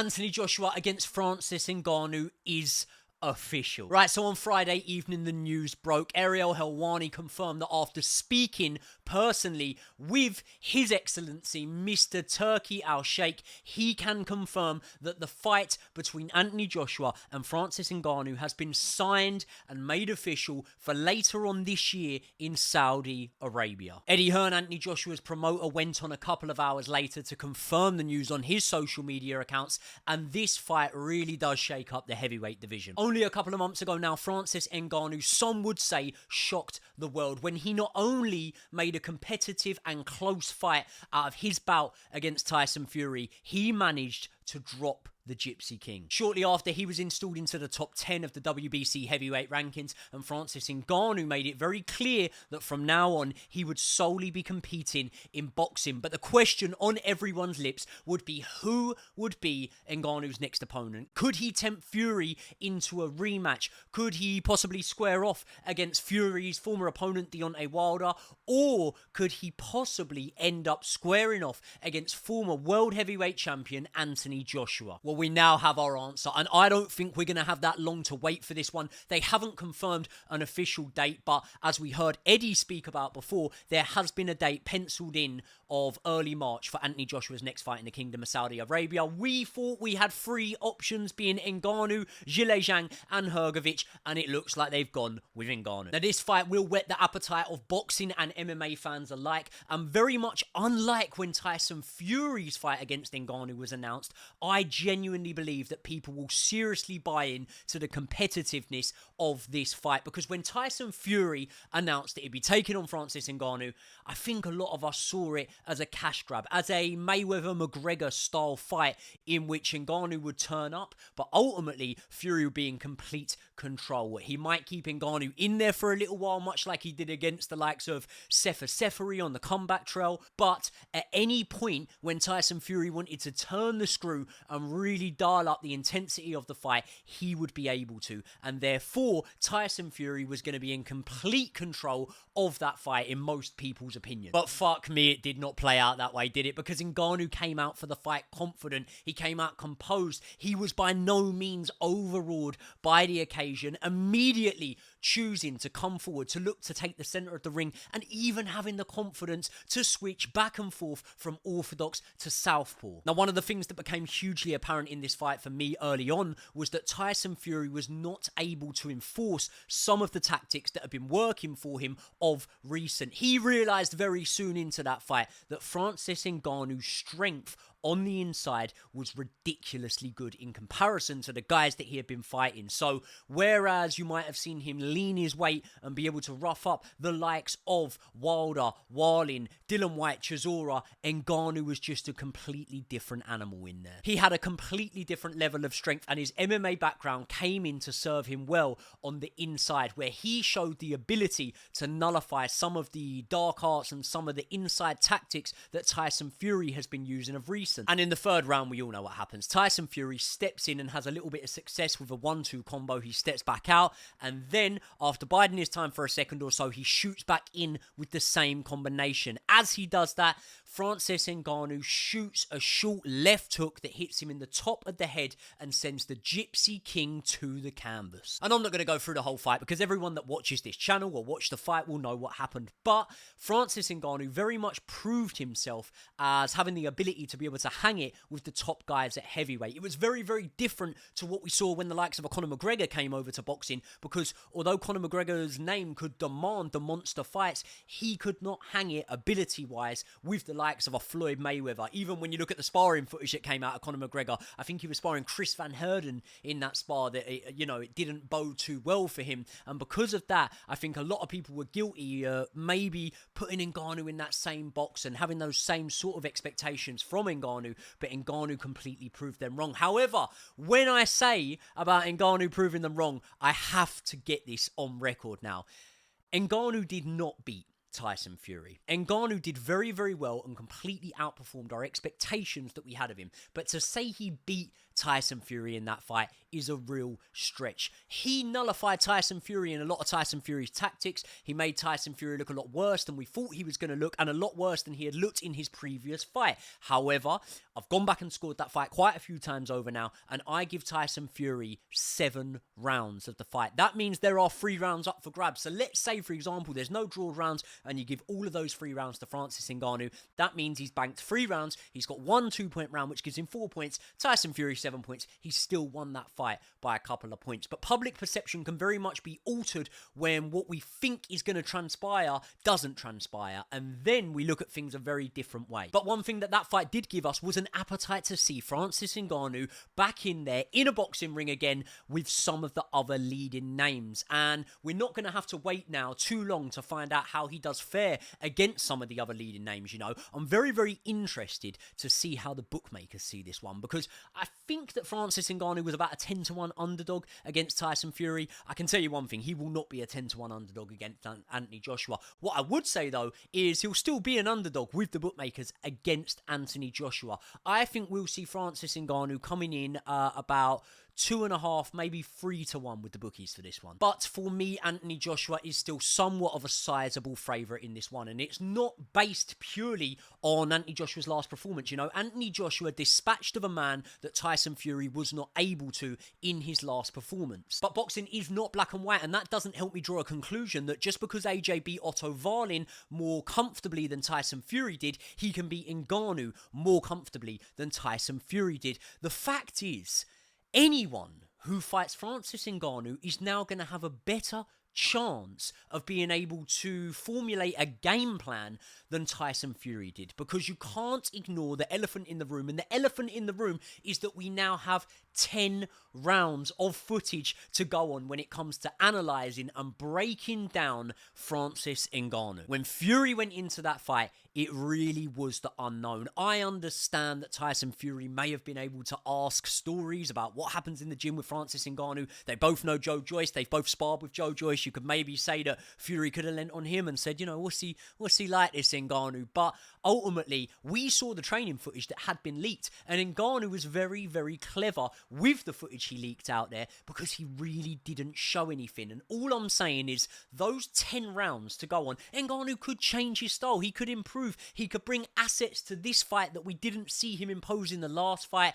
Anthony Joshua against Francis Ngannou is official. Right, so on Friday evening, the news broke. Ariel Helwani confirmed that after speaking personally with His Excellency, Mr. Turki Al-Sheikh, he can confirm that the fight between Anthony Joshua and Francis Ngannou has been signed and made official for later on this year in Saudi Arabia. Eddie Hearn, Anthony Joshua's promoter, went on a couple of hours later to confirm the news on his social media accounts, and this fight really does shake up the heavyweight division. Only a couple of months ago now, Francis Ngannou, some would say, shocked the world when he not only made a competitive and close fight out of his bout against Tyson Fury, he managed to drop the Gypsy King. Shortly after, he was installed into the top 10 of the WBC heavyweight rankings, and Francis Ngannou made it very clear that from now on, he would solely be competing in boxing. But the question on everyone's lips would be, who would be Ngannou's next opponent? Could he tempt Fury into a rematch? Could he possibly square off against Fury's former opponent, Deontay Wilder? Or could he possibly end up squaring off against former world heavyweight champion Anthony Joshua? Well, we now have our answer, and I don't think we're going to have that long to wait for this one. They haven't confirmed an official date, but as we heard Eddie speak about before, there has been a date penciled in of early March for Anthony Joshua's next fight in the Kingdom of Saudi Arabia. We thought we had three options, being Ngannou, Zhilei and Hrgovic, and it looks like they've gone with Ngannou. Now, this fight will whet the appetite of boxing and MMA fans alike, and very much unlike when Tyson Fury's fight against Ngannou was announced, I genuinely believe that people will seriously buy in to the competitiveness of this fight, because when Tyson Fury announced that he'd be taking on Francis Ngannou, I think a lot of us saw it as a cash grab, as a Mayweather-McGregor style fight in which Ngannou would turn up, but ultimately Fury would be in complete control. He might keep Ngannou in there for a little while, much like he did against the likes of Sefer Seferi on the comeback trail, but at any point when Tyson Fury wanted to turn the screw and really dial up the intensity of the fight, he would be able to, and therefore Tyson Fury was going to be in complete control of that fight in most people's opinion. But fuck me, it did not play out that way, did it? Because Ngannou came out for the fight confident, he came out composed, he was by no means overawed by the occasion, immediately choosing to come forward, to look to take the centre of the ring, and even having the confidence to switch back and forth from orthodox to southpaw. Now, one of the things that became hugely apparent in this fight for me early on was that Tyson Fury was not able to enforce some of the tactics that have been working for him of recent. He realised very soon into that fight that Francis Ngannou's strength on the inside was ridiculously good in comparison to the guys that he had been fighting. So, whereas you might have seen him lean his weight and be able to rough up the likes of Wilder, Wallin, Dillian Whyte, Chisora, Ngannou was just a completely different animal in there. He had a completely different level of strength, and his MMA background came in to serve him well on the inside, where he showed the ability to nullify some of the dark arts and some of the inside tactics that Tyson Fury has been using of recent. And in the third round, we all know what happens. Tyson Fury steps in and has a little bit of success with a 1-2 combo. He steps back out, and then after biding his time for a second or so, he shoots back in with the same combination. As he does that, Francis Ngannou shoots a short left hook that hits him in the top of the head and sends the Gypsy King to the canvas. And I'm not going to go through the whole fight, because everyone that watches this channel or watched the fight will know what happened. But Francis Ngannou very much proved himself as having the ability to be able to hang it with the top guys at heavyweight. It was very, very different to what we saw when the likes of a Conor McGregor came over to boxing, because although Conor McGregor's name could demand the monster fights, he could not hang it ability-wise with the likes of a Floyd Mayweather. Even when you look at the sparring footage that came out of Conor McGregor, I think he was sparring Chris Van Herden in that spar that, it didn't bode too well for him. And because of that, I think a lot of people were guilty, maybe putting Ngannou in that same box and having those same sort of expectations from Ngannou, but Ngannou completely proved them wrong. However, when I say about Ngannou proving them wrong, I have to get this on record now. Ngannou did not beat Tyson Fury. Ngannou did very, very well and completely outperformed our expectations that we had of him. But to say he beat Tyson Fury in that fight is a real stretch. He nullified Tyson Fury in a lot of Tyson Fury's tactics. He made Tyson Fury look a lot worse than we thought he was going to look, and a lot worse than he had looked in his previous fight. However, I've gone back and scored that fight quite a few times over now, and I give Tyson Fury 7 rounds of the fight. That means there are 3 rounds up for grabs. So let's say, for example, there's no draw rounds, and you give all of those 3 rounds to Francis Ngannou. That means he's banked 3 rounds. He's got 1 2-point round, which gives him 4 points. Tyson Fury 7 points. He's still won that fight by a couple of points. But public perception can very much be altered when what we think is going to transpire doesn't transpire, and then we look at things a very different way. But one thing that fight did give us was an appetite to see Francis Ngannou back in there in a boxing ring again with some of the other leading names. And we're not going to have to wait now too long to find out how he does fare against some of the other leading names, you know. I'm very, very interested to see how the bookmakers see this one, because I think that Francis Ngannou was about a 10-1 underdog against Tyson Fury. I can tell you one thing, he will not be a 10-1 underdog against Anthony Joshua. What I would say, though, is he'll still be an underdog with the bookmakers against Anthony Joshua. I think we'll see Francis Ngannou coming in about 2.5, maybe 3-1 with the bookies for this one. But for me, Anthony Joshua is still somewhat of a sizable favourite in this one, and it's not based purely on Anthony Joshua's last performance. You know, Anthony Joshua dispatched of a man that Tyson Fury was not able to in his last performance. But boxing is not black and white, and that doesn't help me draw a conclusion that just because AJ beat Otto Wallin more comfortably than Tyson Fury did, he can beat Ngannou more comfortably than Tyson Fury did. The fact is, anyone who fights Francis Ngannou is now going to have a better chance of being able to formulate a game plan than Tyson Fury did, because you can't ignore the elephant in the room, and the elephant in the room is that we now have 10 rounds of footage to go on when it comes to analysing and breaking down Francis Ngannou. When Fury went into that fight, it really was the unknown. I understand that Tyson Fury may have been able to ask stories about what happens in the gym with Francis Ngannou. They both know Joe Joyce. They've both sparred with Joe Joyce. You could maybe say that Fury could have lent on him and said, you know, what's he like, this Ngannou? But ultimately, we saw the training footage that had been leaked, and Ngannou was very, very clever with the footage he leaked out there, because he really didn't show anything. And all I'm saying is, those 10 rounds to go on, Ngannou could change his style. He could improve. He could bring assets to this fight that we didn't see him impose in the last fight.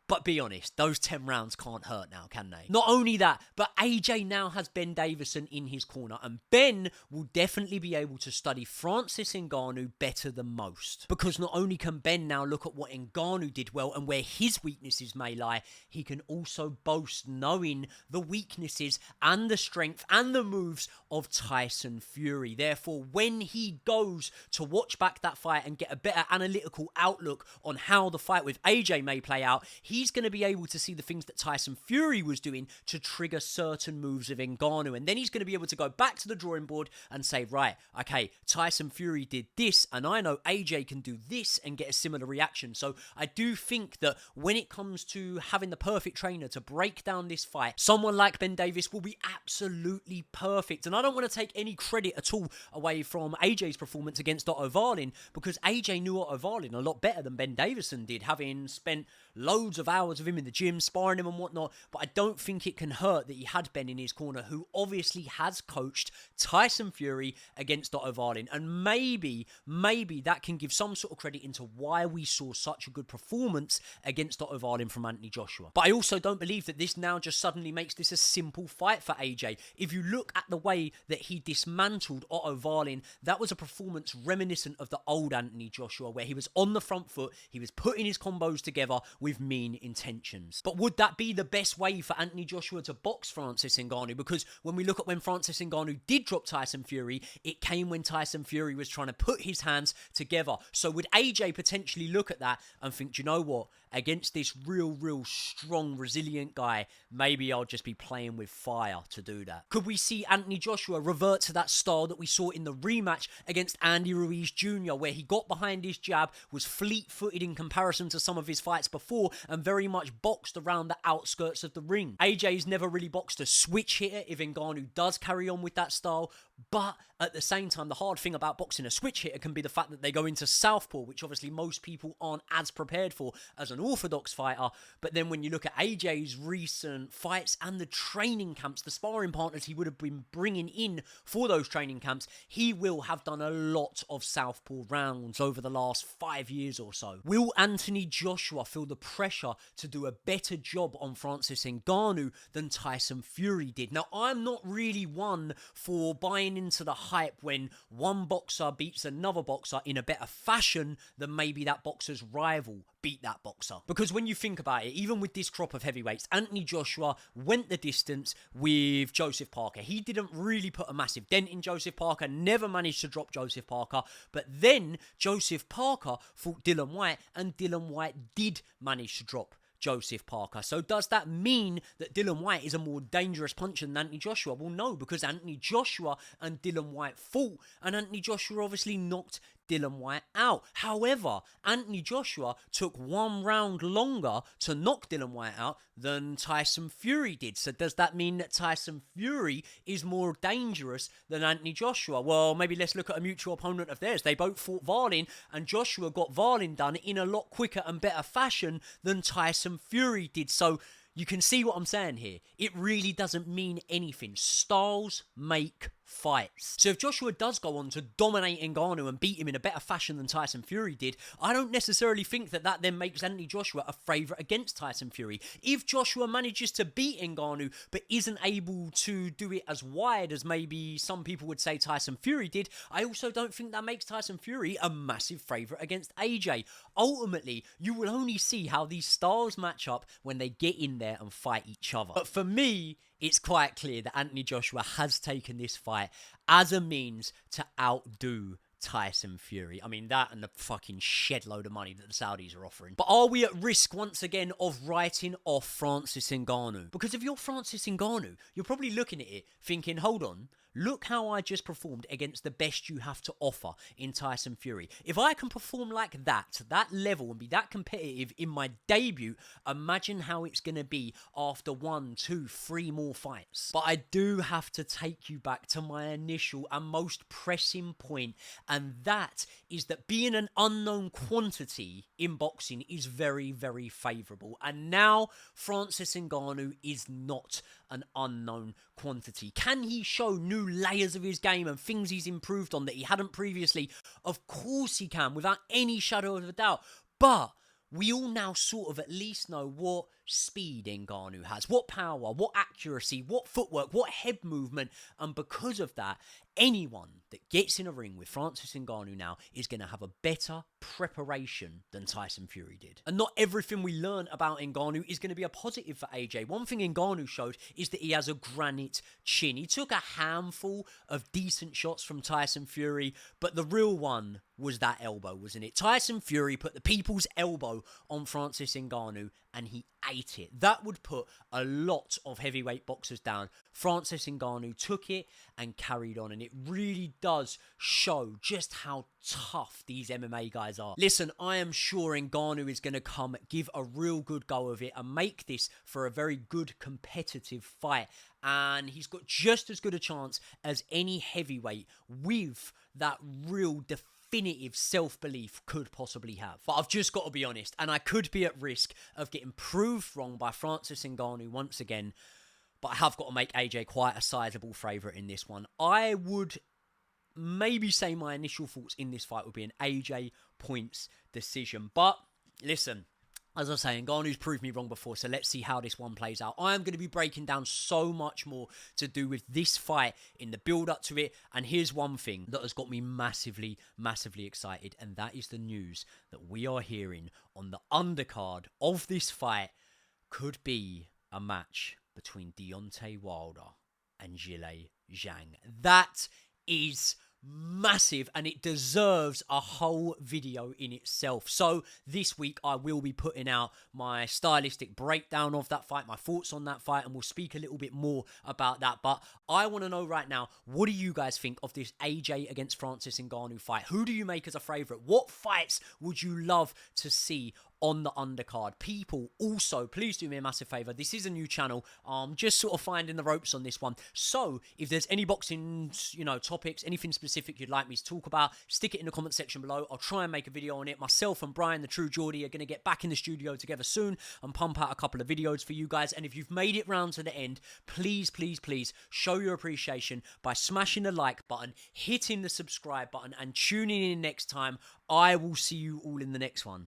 But be honest, those 10 rounds can't hurt now, can they? Not only that, but AJ now has Ben Davison in his corner, and Ben will definitely be able to study Francis Ngannou better than most. Because not only can Ben now look at what Ngannou did well and where his weaknesses may lie, he can also boast knowing the weaknesses and the strength and the moves of Tyson Fury. Therefore, when he goes to watch back that fight and get a better analytical outlook on how the fight with AJ may play out, he's going to be able to see the things that Tyson Fury was doing to trigger certain moves of Ngannou. And then he's going to be able to go back to the drawing board and say, right, okay, Tyson Fury did this, and I know AJ can do this and get a similar reaction. So I do think that when it comes to having the perfect trainer to break down this fight, someone like Ben Davis will be absolutely perfect. And I don't want to take any credit at all away from AJ's performance against Otto Wallin, because AJ knew Otto Wallin a lot better than Ben Davison did, having spent loads of hours of him in the gym, sparring him and whatnot. But I don't think it can hurt that he had Ben in his corner, who obviously has coached Tyson Fury against Otto Wallin. And maybe that can give some sort of credit into why we saw such a good performance against Otto Wallin from Anthony Joshua. But I also don't believe that this now just suddenly makes this a simple fight for AJ. If you look at the way that he dismantled Otto Wallin, that was a performance reminiscent of the old Anthony Joshua, where he was on the front foot, he was putting his combos together with mean intentions. But would that be the best way for Anthony Joshua to box Francis Ngannou? Because when we look at when Francis Ngannou did drop Tyson Fury, it came when Tyson Fury was trying to put his hands together. So would AJ potentially look at that and think, do you know what? Against this real strong, resilient guy, maybe I'll just be playing with fire to do that. Could we see Anthony Joshua revert to that style that we saw in the rematch against Andy Ruiz Jr., where he got behind his jab, was fleet-footed in comparison to some of his fights before, and very much boxed around the outskirts of the ring? AJ's never really boxed a switch hitter if Ngannou does carry on with that style, But at the same time, the hard thing about boxing a switch hitter can be the fact that they go into southpaw, which obviously most people aren't as prepared for as an orthodox fighter. But then when you look at AJ's recent fights and the training camps, the sparring partners he would have been bringing in for those training camps, he will have done a lot of southpaw rounds over the last 5 years or so. Will Anthony Joshua feel the pressure to do a better job on Francis Ngannou than Tyson Fury did? Now, I'm not really one for buying into the hype when one boxer beats another boxer in a better fashion than maybe that boxer's rival beat that boxer. Because when you think about it, even with this crop of heavyweights, Anthony Joshua went the distance with Joseph Parker. He didn't really put a massive dent in Joseph Parker, never managed to drop Joseph Parker, but then Joseph Parker fought Dillian Whyte, and Dillian Whyte did manage to drop Joseph Parker. So does that mean that Dillian Whyte is a more dangerous puncher than Anthony Joshua? Well, no, because Anthony Joshua and Dillian Whyte fought, and Anthony Joshua obviously knocked Dillian Whyte out. However, Anthony Joshua took 1 round longer to knock Dillian Whyte out than Tyson Fury did. So does that mean that Tyson Fury is more dangerous than Anthony Joshua? Well, maybe let's look at a mutual opponent of theirs. They both fought Wallin, and Joshua got Wallin done in a lot quicker and better fashion than Tyson Fury did. So you can see what I'm saying here. It really doesn't mean anything. Styles make fights. So if Joshua does go on to dominate Ngannou and beat him in a better fashion than Tyson Fury did, I don't necessarily think that that then makes Anthony Joshua a favourite against Tyson Fury. If Joshua manages to beat Ngannou but isn't able to do it as wide as maybe some people would say Tyson Fury did, I also don't think that makes Tyson Fury a massive favourite against AJ. Ultimately, you will only see how these styles match up when they get in there and fight each other. But for me, it's quite clear that Anthony Joshua has taken this fight as a means to outdo Tyson Fury. I mean, that and the fucking shed load of money that the Saudis are offering. But are we at risk once again of writing off Francis Ngannou? Because if you're Francis Ngannou, you're probably looking at it thinking, hold on, look how I just performed against the best you have to offer in Tyson Fury. If I can perform like that, to that level, and be that competitive in my debut, imagine how it's going to be after 1, 2, 3 more fights. But I do have to take you back to my initial and most pressing point, and that is that being an unknown quantity in boxing is very, very favourable. And now Francis Ngannou is not an unknown quantity. Can he show new layers of his game and things he's improved on that he hadn't previously? Of course he can, without any shadow of a doubt. But we all now sort of at least know what speed Ngannou has, what power, what accuracy, what footwork, what head movement, and because of that, anyone that gets in a ring with Francis Ngannou now is going to have a better preparation than Tyson Fury did. And not everything we learn about Ngannou is going to be a positive for AJ. One thing Ngannou showed is that he has a granite chin. He took a handful of decent shots from Tyson Fury, but the real one was that elbow, wasn't it? Tyson Fury put the people's elbow on Francis Ngannou and he ate it. That would put a lot of heavyweight boxers down. Francis Ngannou took it and carried on, and it really does show just how tough these MMA guys are. Listen, I am sure Ngannou is going to come, give a real good go of it, and make this for a very good competitive fight. And he's got just as good a chance as any heavyweight with that real definitive self-belief could possibly have. But I've just got to be honest, and I could be at risk of getting proved wrong by Francis Ngannou once again, but I have got to make AJ quite a sizable favourite in this one. I would maybe say my initial thoughts in this fight would be an AJ points decision. But listen, as I was saying, Ngannou's proved me wrong before, so let's see how this one plays out. I am going to be breaking down so much more to do with this fight in the build-up to it, and here's one thing that has got me massively, massively excited, and that is the news that we are hearing on the undercard of this fight could be a match between Deontay Wilder and Zhilei Zhang. That is massive, and it deserves a whole video in itself. So this week I will be putting out my stylistic breakdown of that fight, my thoughts on that fight, and we'll speak a little bit more about that. But I want to know right now, what do you guys think of this AJ against Francis Ngannou fight? Who do you make as a favourite? What fights would you love to see on the undercard. People, also, please do me a massive favor. This is a new channel. Just sort of finding the ropes on this one. So if there's any boxing, topics, anything specific you'd like me to talk about, stick it in the comment section below. I'll try and make a video on it. Myself and Brian, the True Geordie, are going to get back in the studio together soon and pump out a couple of videos for you guys. And if you've made it round to the end, please, please, please show your appreciation by smashing the like button, hitting the subscribe button, and tuning in next time. I will see you all in the next one.